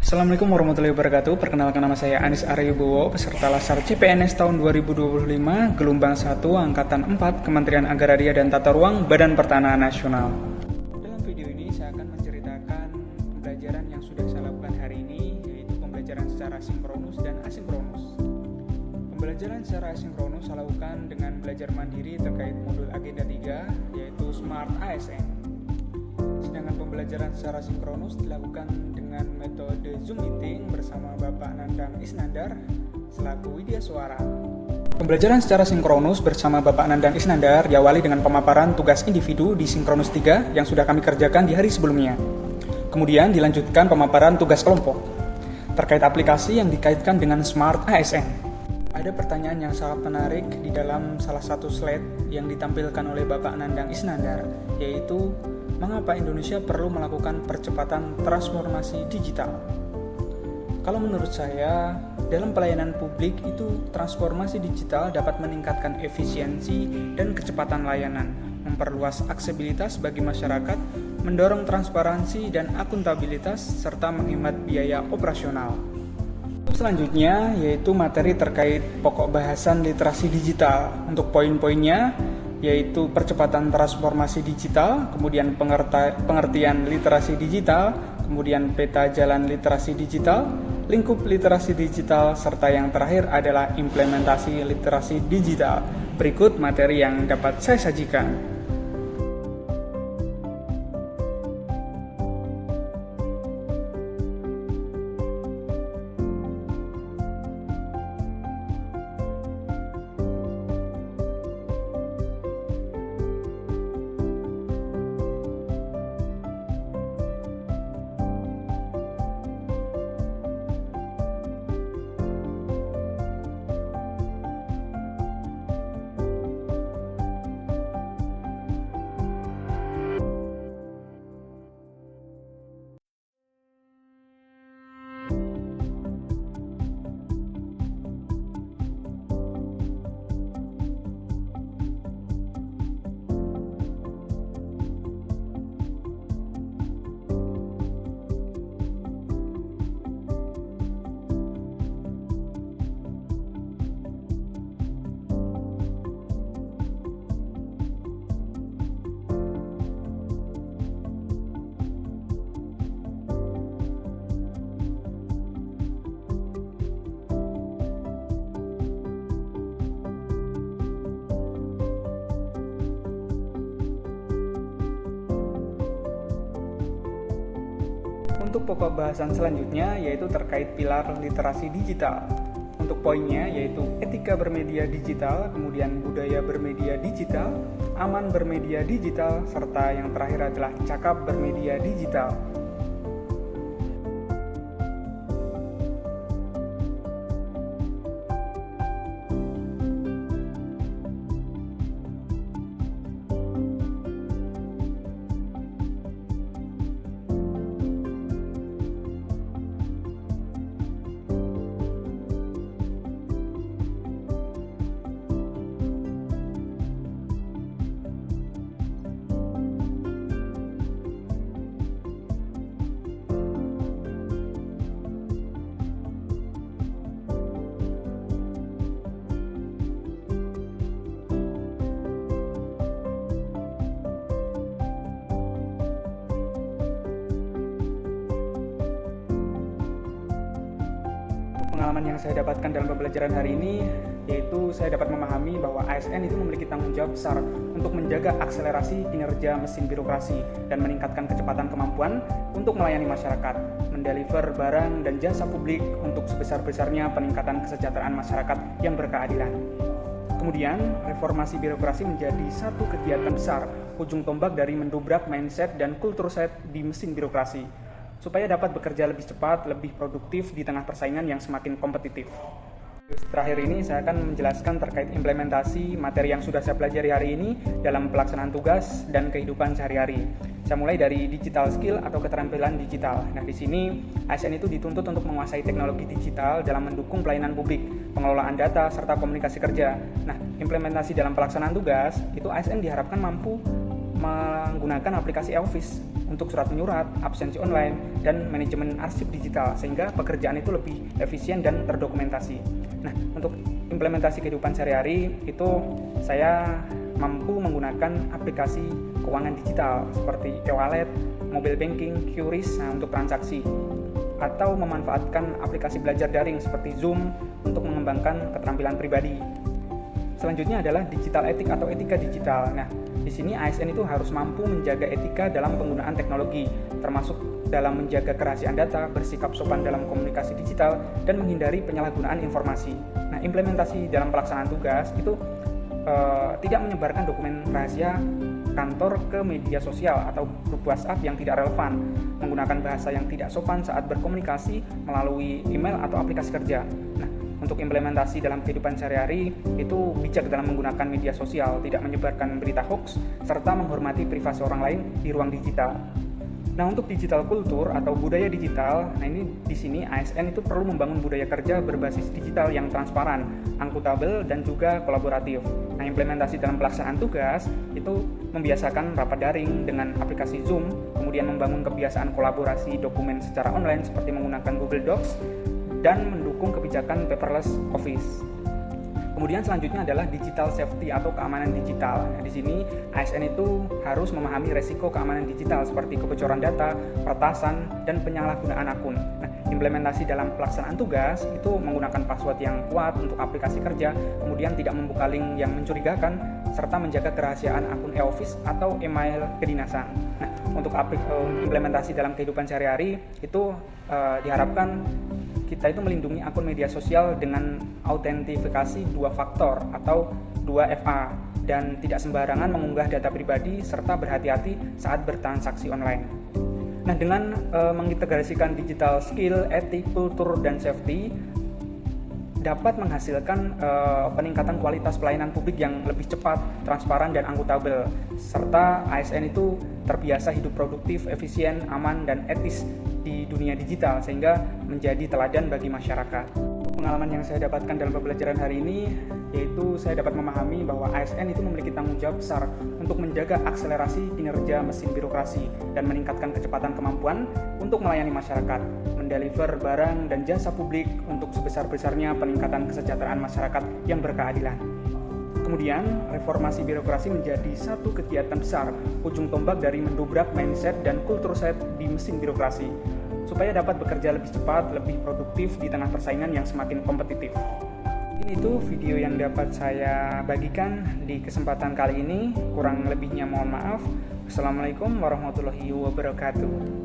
Assalamualaikum warahmatullahi wabarakatuh. Perkenalkan, nama saya Anis Aryobowo, peserta Lasar CPNS tahun 2025, gelombang 1, angkatan 4, Kementerian Agraria dan Tata Ruang, Badan Pertanahan Nasional. Dalam video ini saya akan menceritakan pembelajaran yang sudah saya lakukan hari ini, yaitu pembelajaran secara sinkronus dan asinkronus. Pembelajaran secara asinkronus saya lakukan dengan belajar mandiri terkait modul agenda 3, yaitu Smart ASN. Sedangkan pembelajaran secara sinkronus dilakukan dengan metode Zoom Meeting bersama Bapak Nandang Isnandar selaku Widya Suara. Pembelajaran secara sinkronus bersama Bapak Nandang Isnandar diawali dengan pemaparan tugas individu di Sinkronus 3 yang sudah kami kerjakan di hari sebelumnya. Kemudian dilanjutkan pemaparan tugas kelompok terkait aplikasi yang dikaitkan dengan Smart ASN. Ada pertanyaan yang sangat menarik di dalam salah satu slide yang ditampilkan oleh Bapak Nandang Isnandar, yaitu mengapa Indonesia perlu melakukan percepatan transformasi digital? Kalau menurut saya, dalam pelayanan publik itu transformasi digital dapat meningkatkan efisiensi dan kecepatan layanan, memperluas aksesibilitas bagi masyarakat, mendorong transparansi dan akuntabilitas, serta menghemat biaya operasional. Selanjutnya yaitu materi terkait pokok bahasan literasi digital. Untuk poin-poinnya yaitu percepatan transformasi digital, kemudian pengertian literasi digital, kemudian peta jalan literasi digital, lingkup literasi digital, serta yang terakhir adalah implementasi literasi digital. Berikut materi yang dapat saya sajikan. Untuk pokok bahasan selanjutnya yaitu terkait pilar literasi digital. Untuk poinnya yaitu etika bermedia digital, kemudian budaya bermedia digital, aman bermedia digital, serta yang terakhir adalah cakap bermedia digital. Pengalaman yang saya dapatkan dalam pembelajaran hari ini yaitu saya dapat memahami bahwa ASN itu memiliki tanggung jawab besar untuk menjaga akselerasi kinerja mesin birokrasi dan meningkatkan kecepatan kemampuan untuk melayani masyarakat, mendeliver barang dan jasa publik untuk sebesar-besarnya peningkatan kesejahteraan masyarakat yang berkeadilan. Kemudian, reformasi birokrasi menjadi satu kegiatan besar, ujung tombak dari mendobrak mindset dan kultur set di mesin birokrasi, supaya dapat bekerja lebih cepat, lebih produktif di tengah persaingan yang semakin kompetitif. Terakhir ini saya akan menjelaskan terkait implementasi materi yang sudah saya pelajari hari ini dalam pelaksanaan tugas dan kehidupan sehari-hari. Saya mulai dari digital skill atau keterampilan digital. Nah, di sini ASN itu dituntut untuk menguasai teknologi digital dalam mendukung pelayanan publik, pengelolaan data, serta komunikasi kerja. Nah, implementasi dalam pelaksanaan tugas, itu ASN diharapkan mampu menggunakan aplikasi e-office untuk surat menyurat, absensi online, dan manajemen arsip digital sehingga pekerjaan itu lebih efisien dan terdokumentasi. Nah, untuk implementasi kehidupan sehari-hari itu saya mampu menggunakan aplikasi keuangan digital seperti e-wallet, mobile banking, QRIS untuk transaksi, atau memanfaatkan aplikasi belajar daring seperti Zoom untuk mengembangkan keterampilan pribadi. Selanjutnya adalah digital etik atau etika digital. Nah, di sini ASN itu harus mampu menjaga etika dalam penggunaan teknologi, termasuk dalam menjaga kerahasiaan data, bersikap sopan dalam komunikasi digital, dan menghindari penyalahgunaan informasi. Nah, implementasi dalam pelaksanaan tugas itu tidak menyebarkan dokumen rahasia kantor ke media sosial atau grup WhatsApp yang tidak relevan, menggunakan bahasa yang tidak sopan saat berkomunikasi melalui email atau aplikasi kerja. Nah, untuk implementasi dalam kehidupan sehari-hari itu bijak dalam menggunakan media sosial, tidak menyebarkan berita hoax, serta menghormati privasi orang lain di ruang digital. Nah, untuk digital kultur atau budaya digital, nah ini di sini ASN itu perlu membangun budaya kerja berbasis digital yang transparan, akuntabel, dan juga kolaboratif. Nah, implementasi dalam pelaksanaan tugas itu membiasakan rapat daring dengan aplikasi Zoom, kemudian membangun kebiasaan kolaborasi dokumen secara online seperti menggunakan Google Docs, dan mendukung kebijakan paperless office. Kemudian selanjutnya adalah digital safety atau keamanan digital. Nah, di sini ASN itu harus memahami resiko keamanan digital seperti kebocoran data, peretasan, dan penyalahgunaan akun. Nah, implementasi dalam pelaksanaan tugas itu menggunakan password yang kuat untuk aplikasi kerja, kemudian tidak membuka link yang mencurigakan, serta menjaga kerahasiaan akun e-office atau email kedinasan. Nah, untuk implementasi dalam kehidupan sehari-hari itu diharapkan kita itu melindungi akun media sosial dengan autentifikasi 2 faktor atau 2FA dan tidak sembarangan mengunggah data pribadi serta berhati-hati saat bertransaksi online. Nah, dengan mengintegrasikan digital skill, etik, kultur, dan safety dapat menghasilkan peningkatan kualitas pelayanan publik yang lebih cepat, transparan, dan akuntabel, serta ASN itu terbiasa hidup produktif, efisien, aman, dan etis di dunia digital sehingga menjadi teladan bagi masyarakat. Pengalaman yang saya dapatkan dalam pembelajaran hari ini yaitu saya dapat memahami bahwa ASN itu memiliki tanggung jawab besar untuk menjaga akselerasi kinerja mesin birokrasi dan meningkatkan kecepatan kemampuan untuk melayani masyarakat, mendeliver barang dan jasa publik untuk sebesar-besarnya peningkatan kesejahteraan masyarakat yang berkeadilan. Kemudian, reformasi birokrasi menjadi satu kegiatan besar, ujung tombak dari mendobrak mindset dan kultur set di mesin birokrasi, supaya dapat bekerja lebih cepat, lebih produktif di tengah persaingan yang semakin kompetitif. Ini itu video yang dapat saya bagikan di kesempatan kali ini, kurang lebihnya mohon maaf. Wassalamualaikum warahmatullahi wabarakatuh.